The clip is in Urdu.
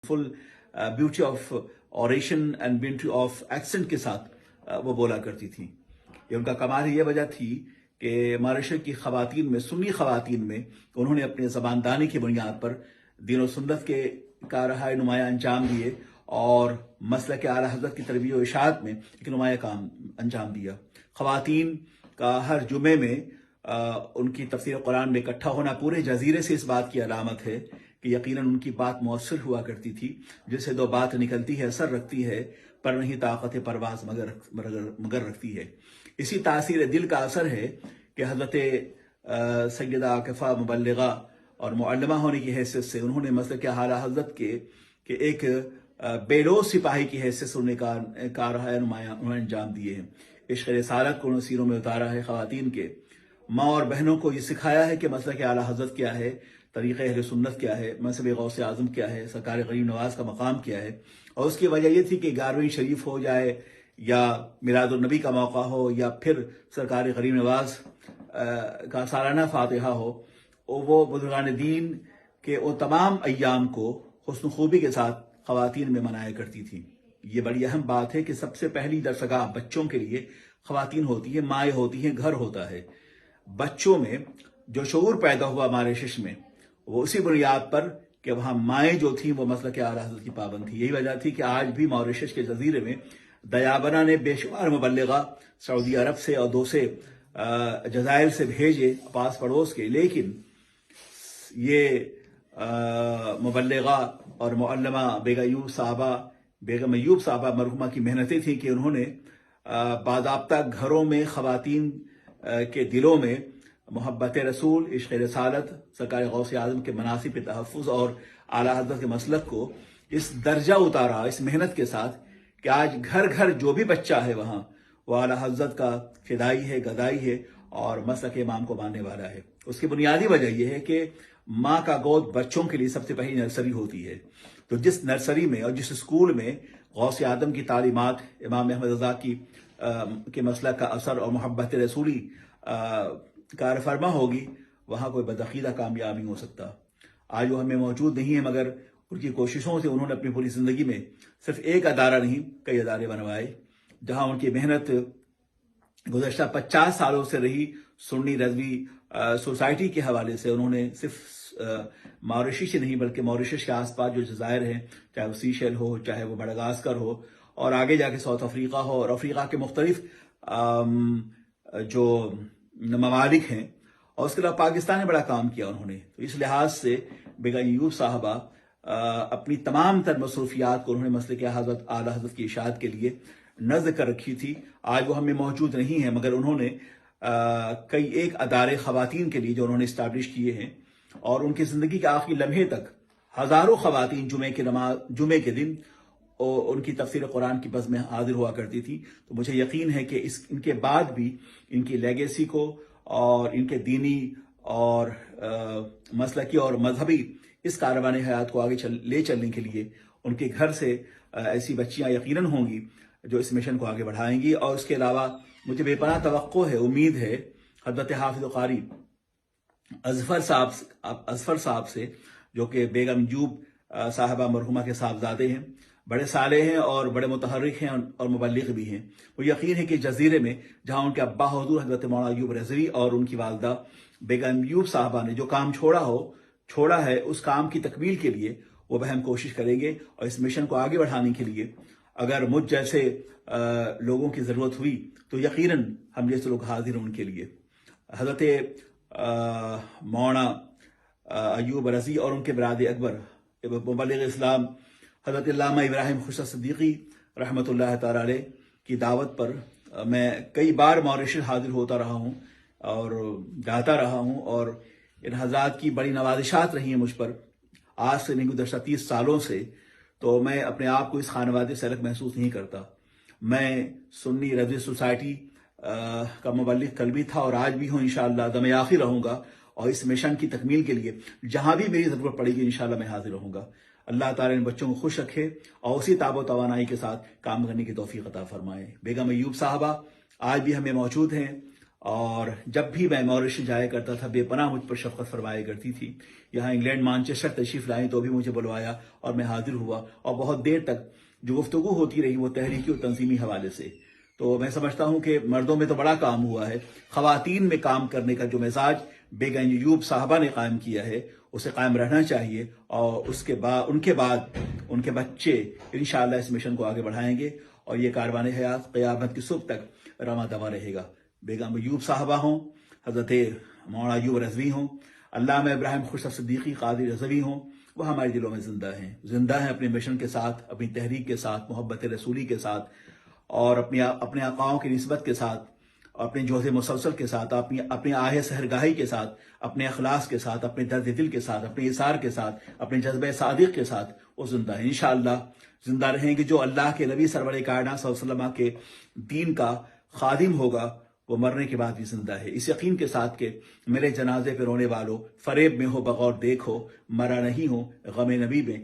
Full beauty of oration and beauty of accent کے ساتھ وہ بولا کرتی تھیں. یہ ان کا کمال یہ وجہ تھی کہ ماریشس کی خواتین میں، سنی خواتین میں، انہوں نے اپنے زباندانی کی بنیاد پر دین و سنت کے کارہائے نمایاں انجام دیے اور مسلک اعلیٰ حضرت کی تربیت و اشاعت میں ایک نمایاں کام انجام دیا. خواتین کا ہر جمعے میں ان کی تفسیر قرآن میں اکٹھا ہونا پورے جزیرے سے اس بات کی علامت ہے کہ یقیناً ان کی بات مؤثر ہوا کرتی تھی. جس سے دو بات نکلتی ہے، اثر رکھتی ہے، پر نہیں طاقت پرواز مگر رکھتی ہے. اسی تاثیر دل کا اثر ہے کہ حضرت سیدہ عاکفہ مبلغہ اور معلمہ ہونے کی حیثیت سے انہوں نے مسلک اعلیٰ حضرت کے ایک بے لوث سپاہی کی حیثیت سے انہیں کارہائے نمایاں انہوں نے انجام دیے ہیں. عشق رسالت کو انہوں نے سینوں میں اتارا ہے. خواتین کے ماں اور بہنوں کو یہ سکھایا ہے کہ مسلک اعلیٰ حضرت کیا ہے، طریقہ اہل سنت کیا ہے، مذہب غوث اعظم کیا ہے، سرکار غریب نواز کا مقام کیا ہے. اور اس کی وجہ یہ تھی کہ 11ویں شریف ہو جائے یا میلاد النبی کا موقع ہو یا پھر سرکار غریب نواز کا سالانہ فاتحہ ہو، وہ بزرگان دین کے وہ تمام ایام کو حسن خوبی کے ساتھ خواتین میں منایا کرتی تھیں. یہ بڑی اہم بات ہے کہ سب سے پہلی درسگاہ بچوں کے لیے خواتین ہوتی ہیں، مائیں ہوتی ہیں، گھر ہوتا ہے. بچوں میں جو شعور پیدا ہوا ماریشس میں، وہ اسی بنیاد پر کہ وہاں مائیں جو تھیں وہ مسلک اعلیٰ حضرت کی پابند تھی. یہی وجہ تھی کہ آج بھی ماریشس کے جزیرے میں دیابنا نے بے شمار مبلغہ سعودی عرب سے اور دوسرے جزائر سے بھیجے پاس پڑوس کے، لیکن یہ مبلغہ اور معلمہ بیگم ایوب صاحبہ مرحومہ کی محنتیں تھیں کہ انہوں نے باضابطہ گھروں میں خواتین کے دلوں میں محبت رسول، عشق رسالت، سرکار غوث اعظم کے مناصب کے تحفظ اور اعلیٰ حضرت کے مسلک کو اس درجہ اتارا اس محنت کے ساتھ کہ آج گھر گھر جو بھی بچہ ہے وہاں وہ اعلیٰ حضرت کا فدائی ہے، گدائی ہے اور مسلک امام کو ماننے والا ہے. اس کی بنیادی وجہ یہ ہے کہ ماں کا گود بچوں کے لیے سب سے پہلی نرسری ہوتی ہے. تو جس نرسری میں اور جس اسکول میں غوث اعظم کی تعلیمات، امام احمد رضا کے مسلک کا اثر اور محبت رسولی کار فرما ہوگی، وہاں کوئی بدعقیدہ کامیاب نہیں ہو سکتا. آج وہ ہمیں موجود نہیں ہے، مگر ان کی کوششوں سے انہوں نے اپنی پوری زندگی میں صرف ایک ادارہ نہیں کئی ادارے بنوائے، جہاں ان کی محنت گزشتہ 50 سالوں سے رہی. سنی رضوی سوسائٹی کے حوالے سے انہوں نے صرف ماریشس ہی نہیں بلکہ ماریشس کے آس پاس جو جزائر ہیں، چاہے وہ سیشل ہو، چاہے وہ مڈغاسکر ہو، اور آگے جا کے ساؤتھ افریقہ ہو، اور افریقہ کے مختلف جو ممالک ہیں، اور اس کے علاوہ پاکستان میں بڑا کام کیا انہوں نے. تو اس لحاظ سے بیگم ایوب صاحبہ اپنی تمام تر مصروفیات کو انہوں نے مسلک اعلیٰ حضرت کی اشاعت کے لیے نظر کر رکھی تھی. آج وہ ہمیں موجود نہیں ہیں، مگر انہوں نے کئی ایک ادارے خواتین کے لیے جو انہوں نے اسٹیبلش کیے ہیں، اور ان کی زندگی کے آخری لمحے تک ہزاروں خواتین جمعے کے دن ان کی تفسیر قرآن کی بز میں حاضر ہوا کرتی تھی. تو مجھے یقین ہے کہ ان کے بعد بھی ان کی لیگیسی کو اور ان کے دینی اور مسلکی اور مذہبی اس کاروان حیات کو آگے لے چلنے کے لیے ان کے گھر سے ایسی بچیاں یقیناً ہوں گی جو اس مشن کو آگے بڑھائیں گی. اور اس کے علاوہ مجھے بے پناہ توقع ہے، امید ہے حضرت حافظ قاری اظفر صاحب سے، جو کہ بیگم ایوب صاحبہ مرحومہ کے صاحبزادے ہیں، بڑے صالح ہیں اور بڑے متحرک ہیں اور مبلغ بھی ہیں. وہ یقین ہے کہ جزیرے میں جہاں ان کے ابا حضور حضرت مولانا ایوب رضوی اور ان کی والدہ بیگم ایوب صاحبہ نے جو کام چھوڑا ہے، اس کام کی تکمیل کے لیے وہ بہم کوشش کریں گے. اور اس مشن کو آگے بڑھانے کے لیے اگر مجھ جیسے لوگوں کی ضرورت ہوئی تو یقیناً ہم جیسے لوگ حاضر ہیں ان کے لیے. حضرت مولانا ایوب رضوی اور ان کے برادر اکبر مبلغ اسلام حضرت علامہ ابراہیم خشت صدیقی رحمۃ اللہ تعالی علیہ کی دعوت پر میں کئی بار ماریشس حاضر ہوتا رہا ہوں اور جاتا رہا ہوں، اور ان حضرات کی بڑی نوازشات رہی ہیں مجھ پر آج سے نہیں گزشتہ 30 سالوں سے. تو میں اپنے آپ کو اس خانوادے سے الگ محسوس نہیں کرتا. میں سنی رضوی سوسائٹی کا مبلغ کل بھی تھا اور آج بھی ہوں، انشاءاللہ دم آخر رہوں گا، اور اس مشن کی تکمیل کے لیے جہاں بھی میری ضرورت پڑے گی انشاءاللہ میں حاضر رہوں گا. اللہ تعالیٰ ان بچوں کو خوش رکھے اور اسی تاب و توانائی کے ساتھ کام کرنے کی توفیق عطا فرمائے. بیگم ایوب صاحبہ آج بھی ہمیں موجود ہیں اور جب بھی میں ماریشس جایا کرتا تھا بے پناہ مجھ پر شفقت فرمایا کرتی تھی. یہاں انگلینڈ مانچسٹر تشریف لائیں تو بھی مجھے بلوایا اور میں حاضر ہوا, اور بہت دیر تک جو گفتگو ہوتی رہی وہ تحریکی اور تنظیمی حوالے سے. تو میں سمجھتا ہوں کہ مردوں میں تو بڑا کام ہوا ہے, خواتین میں کام کرنے کا جو مزاج بیگم ایوب صاحبہ نے قائم کیا ہے اسے قائم رہنا چاہیے, اور اس کے بعد ان کے بچے انشاءاللہ اس مشن کو آگے بڑھائیں گے, اور یہ کاروان حیات قیامت کی صبح تک رواں دواں رہے گا. بیگم ایوب صاحبہ ہوں, حضرت مولانا ایوب رضوی ہوں, علامہ ابراہیم خسرو صدیقی قادری رضوی ہوں, وہ ہمارے دلوں میں زندہ ہیں اپنے مشن کے ساتھ, اپنی تحریک کے ساتھ, محبت رسولی کے ساتھ, اور اپنے آقاؤں کی نسبت کے ساتھ, اپنے جوہد مسلسل کے ساتھ, اپنی آہ سحرگاہی کے ساتھ, اپنے اخلاص کے ساتھ, اپنے درد دل کے ساتھ, اپنے اثار کے ساتھ, اپنے جذبہ صادق کے ساتھ وہ زندہ ہیں. انشاءاللہ زندہ رہیں گے. جو اللہ کے نبی سرور کائنات صلی اللہ علیہ وسلم کے دین کا خادم ہوگا وہ مرنے کے بعد بھی زندہ ہے, اس یقین کے ساتھ کہ میرے جنازے پہ رونے والوں, فریب میں ہو بغور دیکھو, مرا نہیں ہو غم نبی میں.